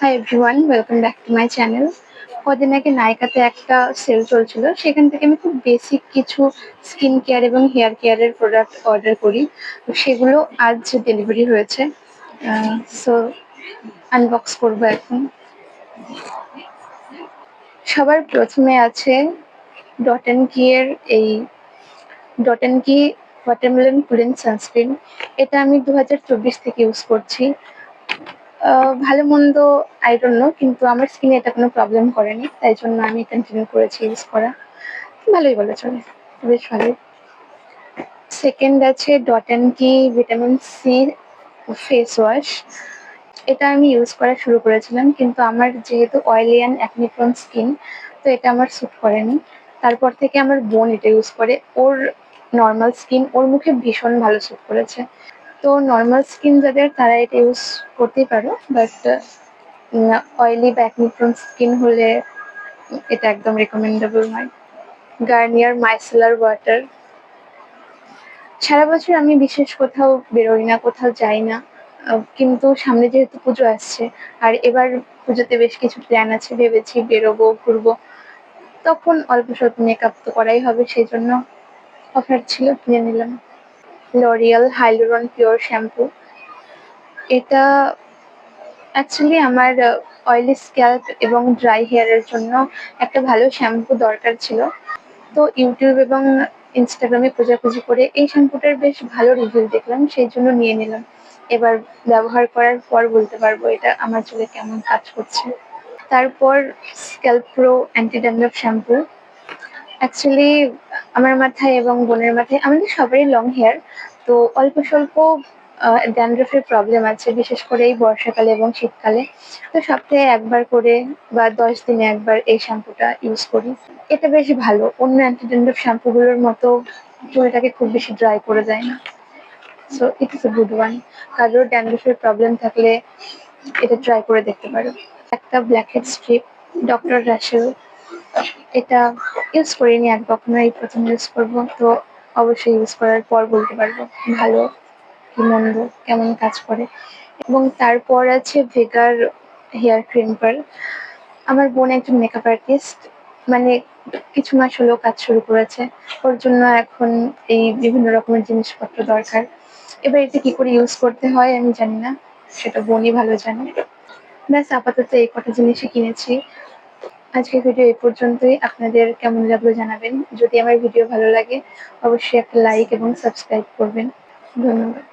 Hi everyone, welcome back to my channel. কদিন আগে নাইকাতে একটা সেল চলছিল, সেখান থেকে আমি খুব বেসিক কিছু স্কিন কেয়ার এবং হেয়ার কেয়ারের প্রোডাক্ট অর্ডার করি। তো সেগুলো আজ ডেলিভারি হয়েছে, সো আনবক্স করবো এখন। সবার প্রথমে আছে ডট অ্যান্ড কি এর এই ডট অ্যান্ড কি ওয়াটারমেলন কুলিং সানস্ক্রিন। এটা আমি 2024 থেকে ইউজ করছি। ভালো মন্দ আই ডোন্ট নো, কিন্তু আমার স্কিনে এটা কোনো প্রবলেম করেনি, তাই জন্য আমি কন্টিনিউ করেছি ইউজ করা। ভালোই বলা চলে, বেশ ভালোই। সেকেন্ড আছে ডট অ্যান্ড কি ভিটামিন সি ফেস ওয়াশ। এটা আমি ইউজ করা শুরু করেছিলাম, কিন্তু আমার যেহেতু oily and acne prone skin, তো এটা আমার স্যুট করেনি। তারপর থেকে আমার বোন এটা ইউজ করে, ওর নর্মাল স্কিন, ওর মুখে ভীষণ ভালো স্যুট করেছে। তো নর্মাল স্কিন যাদের, তারা এটা ইউজ করতেই পারো, বাট অয়েলি বা অ্যাকনি প্রোন স্কিন হলে এটা একদম রেকমেন্ডেবল নয়। Garnier micellar water. সারা বছর আমি বিশেষ কোথাও বেরোই না, কোথাও যাই না, কিন্তু সামনে যেহেতু পুজো আসছে, আর এবার পুজোতে বেশ কিছু প্ল্যান আছে, ভেবেছি বেরোবো, ঘুরবো, তখন অল্প স্বল্প মেকআপ তো করাই হবে, সেই জন্য অফার ছিল, কিনে নিলাম। L'Oreal Hyaluron pure shampoo. এটা অ্যাকচুয়ালি আমার অয়েলি স্ক্যাল্প এবং ড্রাই হেয়ারের জন্য একটা ভালো শ্যাম্পু দরকার ছিল। তো ইউটিউব এবং ইনস্টাগ্রামে খোঁজাখুঁজি করে এই শ্যাম্পুটার বেশ ভালো রিভিউ দেখলাম, সেই জন্য নিয়ে নিলাম। এবার ব্যবহার করার পর বলতে পারবো এটা আমার চুলে কেমন কাজ করছে। তারপর scalp pro anti dandruff shampoo. Actually আমার মাথায় এবং বোনের মাথায়, আমাদের সবারই লং হেয়ার, তো অল্প স্বল্প ড্যান্ড্রফের প্রবলেম আছে, বিশেষ করে এই বর্ষাকালে এবং শীতকালে। তো সপ্তাহে একবার করে বা 10 দিনে একবার এই শ্যাম্পুটা ইউজ করি। এটা বেশ ভালো, অন্য অ্যান্টি ড্যান্ড্রফ শ্যাম্পুগুলোর মতো চুলটাকে খুব বেশি ড্রাই করে দেয় না। So it is a good one. কারোর ড্যান্ড্রফের প্রবলেম থাকলে এটা ট্রাই করে দেখতে পারো। একটা ব্ল্যাকহেড স্ট্রিপ, ডক্টর রাসেল। এটা ইউজ করিনি আর কখনো, এই প্রথম ইউজ করবো, তো অবশ্যই ইউজ করার পর বলতে পারবো ভালো কি মন্দ, কেমন কাজ করে। এবং তারপর আছে ভেগার হেয়ার ক্রিম্পার। আমার বোন একজন মেকআপ আর্টিস্ট, মানে কিছু মাস হলেও কাজ শুরু করেছে, ওর জন্য এখন এই বিভিন্ন রকমের জিনিসপত্র দরকার। এবার এটা কি করে ইউজ করতে হয় আমি জানি না, সেটা বোনই ভালো জানে। ব্যাস, আপাতত এই কটা জিনিসই কিনেছি। আজকের ভিডিও এই পর্যন্তই। আপনাদের কেমন লাগলো জানাবেন। যদি আমার ভিডিও ভালো লাগে, অবশ্যই একটা লাইক এবং সাবস্ক্রাইব করবেন। ধন্যবাদ।